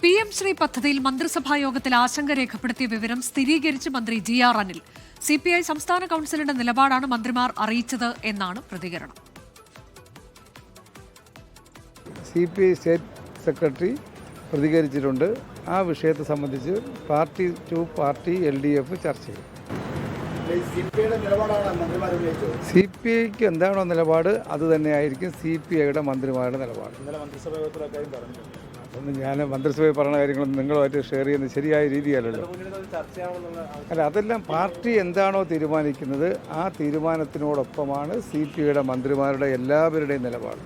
PM Shri പദ്ധതിയിൽ മന്ത്രിസഭാ യോഗത്തിൽ ആശങ്ക രേഖപ്പെടുത്തിയ വിവരം സ്ഥിരീകരിച്ച് മന്ത്രി GR അനിൽ. CPI സംസ്ഥാന കൗൺസിലിന്റെ നിലപാടാണ് മന്ത്രിമാർ അറിയിച്ചത് എന്നാണ് പ്രതികരണം. CPI സ്റ്റേറ്റ് സെക്രട്ടറി പ്രതികരിച്ചിട്ടുണ്ട്. ആ വിഷയത്തെ സംബന്ധിച്ച് പാർട്ടി ടു പാർട്ടി LDF ചർച്ച ചെയ്യും. CPIക്ക് എന്താണോ നിലപാട് അത് തന്നെയായിരിക്കും CPIയുടെ മന്ത്രിമാരുടെ നിലപാട്. അതൊന്നും ഞാൻ മന്ത്രിസഭയിൽ പറഞ്ഞ കാര്യങ്ങളൊന്നും നിങ്ങളുമായിട്ട് ഷെയർ ചെയ്യുന്നത് ശരിയായ രീതിയല്ലല്ലോ. അല്ല, അതെല്ലാം പാർട്ടി എന്താണോ തീരുമാനിക്കുന്നത് ആ തീരുമാനത്തിനോടൊപ്പമാണ് CPIയുടെ മന്ത്രിമാരുടെ എല്ലാവരുടെയും നിലപാട്.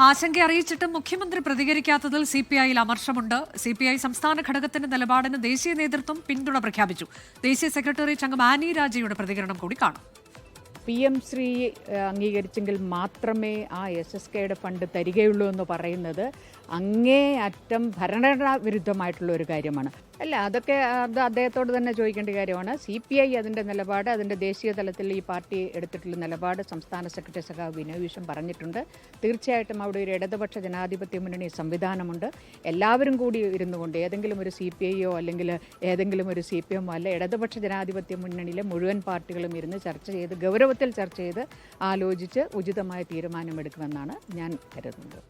ആശങ്ക അറിയിച്ചിട്ടും മുഖ്യമന്ത്രി പ്രതികരിക്കാത്തതിൽ CPIയിൽ അമർഷമുണ്ട്. CPI സംസ്ഥാന ഘടകത്തിന്റെ നിലപാടിന് ദേശീയ നേതൃത്വം പിന്തുണ പ്രഖ്യാപിച്ചു. ദേശീയ സെക്രട്ടേറിയറ്റ് അംഗം ആനി രാജയുടെ പ്രതികരണം കൂടി കാണാം. PM ശ്രീ അംഗീകരിച്ചെങ്കിൽ മാത്രമേ ആ SSKയുടെ ഫണ്ട് തരികയുള്ളൂ എന്ന് പറയുന്നത് അങ്ങേ അറ്റം ഭരണഘടനാ വിരുദ്ധമായിട്ടുള്ള ഒരു കാര്യമാണ്. അല്ല, അത് അദ്ദേഹത്തോട് തന്നെ ചോദിക്കേണ്ട കാര്യമാണ്. CPI അതിൻ്റെ നിലപാട്, അതിൻ്റെ ദേശീയ തലത്തിൽ ഈ പാർട്ടി എടുത്തിട്ടുള്ള നിലപാട് സംസ്ഥാന സെക്രട്ടറി സഖാവ് വിനോയ് വിശ്വം പറഞ്ഞിട്ടുണ്ട്. തീർച്ചയായിട്ടും അവിടെ ഒരു ഇടതുപക്ഷ ജനാധിപത്യ മുന്നണി സംവിധാനമുണ്ട്. എല്ലാവരും കൂടി ഇരുന്നു കൊണ്ട് ഏതെങ്കിലും ഒരു CPIയോ അല്ലെങ്കിൽ ഏതെങ്കിലും ഒരു CPMോ അല്ല, ഇടതുപക്ഷ ജനാധിപത്യ മുന്നണിയിലെ മുഴുവൻ പാർട്ടികളും ഇരുന്ന് ചർച്ച ചെയ്ത് ഗൗരവത്തിൽ ചർച്ച ചെയ്ത് ആലോചിച്ച് ഉചിതമായ തീരുമാനമെടുക്കുമെന്നാണ് ഞാൻ കരുതുന്നത്.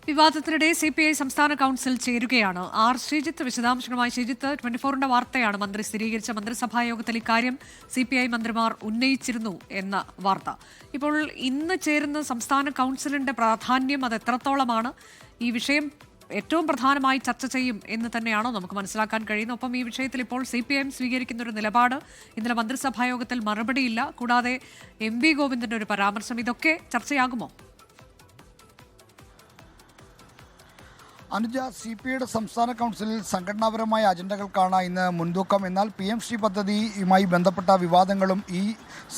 വിവാദത്തിനിടെ CPI സംസ്ഥാന കൗൺസിൽ ചേരുകയാണ്. ശ്രീജിത്ത് വിശദാംശങ്ങളുമായി. ശ്രീജിത്ത്, 24ന്റെ വാർത്തയാണ് മന്ത്രി സ്ഥിരീകരിച്ച മന്ത്രിസഭാ യോഗത്തിൽ ഇക്കാര്യം CPI മന്ത്രിമാർ ഉന്നയിച്ചിരുന്നു എന്ന വാർത്ത. ഇപ്പോൾ ഇന്ന് ചേരുന്ന സംസ്ഥാന കൗൺസിലിന്റെ പ്രാധാന്യം അത് എത്രത്തോളമാണ്? ഈ വിഷയം ഏറ്റവും പ്രധാനമായി ചർച്ച ചെയ്യും എന്ന് തന്നെയാണോ നമുക്ക് മനസ്സിലാക്കാൻ കഴിയുന്നത്? ഒപ്പം ഈ വിഷയത്തിൽ ഇപ്പോൾ CPIM സ്വീകരിക്കുന്ന ഒരു നിലപാട്, ഇന്നലെ മന്ത്രിസഭാ യോഗത്തിൽ മറുപടിയില്ല, കൂടാതെ MV ഗോവിന്ദന്റെ ഒരു പരാമർശം, ഇതൊക്കെ ചർച്ചയാകുമോ? അനുജ, CPIയുടെ സംസ്ഥാന കൗൺസിലിൽ സംഘടനാപരമായ അജണ്ടകൾക്കാണ് ഇന്ന് മുൻതൂക്കം. എന്നാൽ PM ശ്രീ പദ്ധതിയുമായി ബന്ധപ്പെട്ട വിവാദങ്ങളും ഈ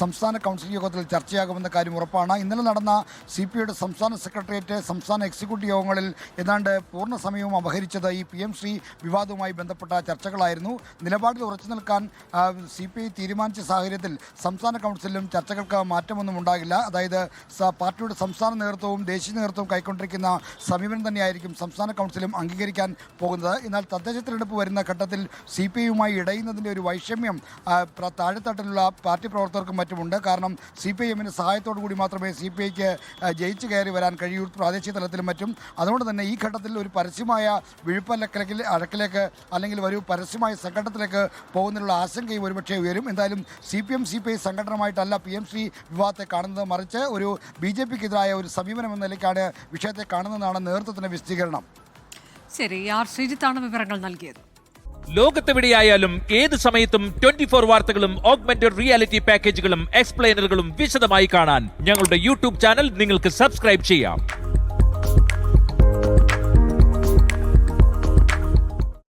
സംസ്ഥാന കൗൺസിൽ യോഗത്തിൽ ചർച്ചയാകുമെന്ന കാര്യം ഉറപ്പാണ്. ഇന്നലെ നടന്ന CPIയുടെ സംസ്ഥാന സെക്രട്ടേറിയറ്റ്, സംസ്ഥാന എക്സിക്യൂട്ടീവ് യോഗങ്ങളിൽ ഏതാണ്ട് പൂർണ്ണ സമയവും അപഹരിച്ചത് ഈ PM ശ്രീ വിവാദവുമായി ബന്ധപ്പെട്ട ചർച്ചകളായിരുന്നു. നിലപാടിൽ ഉറച്ചു നിൽക്കാൻ CPI തീരുമാനിച്ച സാഹചര്യത്തിൽ സംസ്ഥാന കൗൺസിലിലും ചർച്ചകൾക്ക് മാറ്റമൊന്നും ഉണ്ടാകില്ല. അതായത് പാർട്ടിയുടെ സംസ്ഥാന നേതൃത്വവും ദേശീയ നേതൃത്വവും കൈക്കൊണ്ടിരിക്കുന്ന സമീപനം തന്നെയായിരിക്കും സംസ്ഥാന കൗൺസിലും അംഗീകരിക്കാൻ പോകുന്നത്. എന്നാൽ തദ്ദേശ തിരഞ്ഞെടുപ്പ് വരുന്ന ഘട്ടത്തിൽ CPIയുമായി ഇടയുന്നതിൻ്റെ ഒരു വൈഷമ്യം താഴെത്തട്ടിലുള്ള പാർട്ടി പ്രവർത്തകർക്കും മറ്റുമുണ്ട്. കാരണം CPIഎമ്മിൻ്റെ സഹായത്തോടു കൂടി മാത്രമേ CPIക്ക് ജയിച്ചു കയറി വരാൻ കഴിയൂ പ്രാദേശിക തലത്തിലും മറ്റും. അതുകൊണ്ട് തന്നെ ഈ ഘട്ടത്തിൽ ഒരു പരസ്യമായ അഴക്കിലേക്ക് അല്ലെങ്കിൽ ഒരു പരസ്യമായ സംഘടനത്തിലേക്ക് പോകുന്നതിനുള്ള ആശങ്കയും ഒരുപക്ഷെ ഉയരും. എന്തായാലും CPI സംഘടനമായിട്ടല്ല PM ശ്രീ വിവാദത്തെ കാണുന്നത്, മറിച്ച് ഒരു BJPക്കെതിരായ ഒരു സമീപനം എന്ന നിലയ്ക്കാണ് വിഷയത്തെ കാണുന്നതെന്നാണ് നേതൃത്വത്തിൻ്റെ വിശദീകരണം. ശരി, ശ്രീജിത്താണ് വിവരങ്ങൾ നൽകിയത്. ലോകത്തെവിടെയായാലും ഏത് സമയത്തും 24 വാർത്തകളും ഓഗ്മെന്റഡ് റിയാലിറ്റി പാക്കേജുകളും എക്സ്പ്ലെയിനറുകളും വിശദമായി കാണാൻ ഞങ്ങളുടെ YouTube ചാനൽ നിങ്ങൾക്ക് സബ്സ്ക്രൈബ് ചെയ്യാം.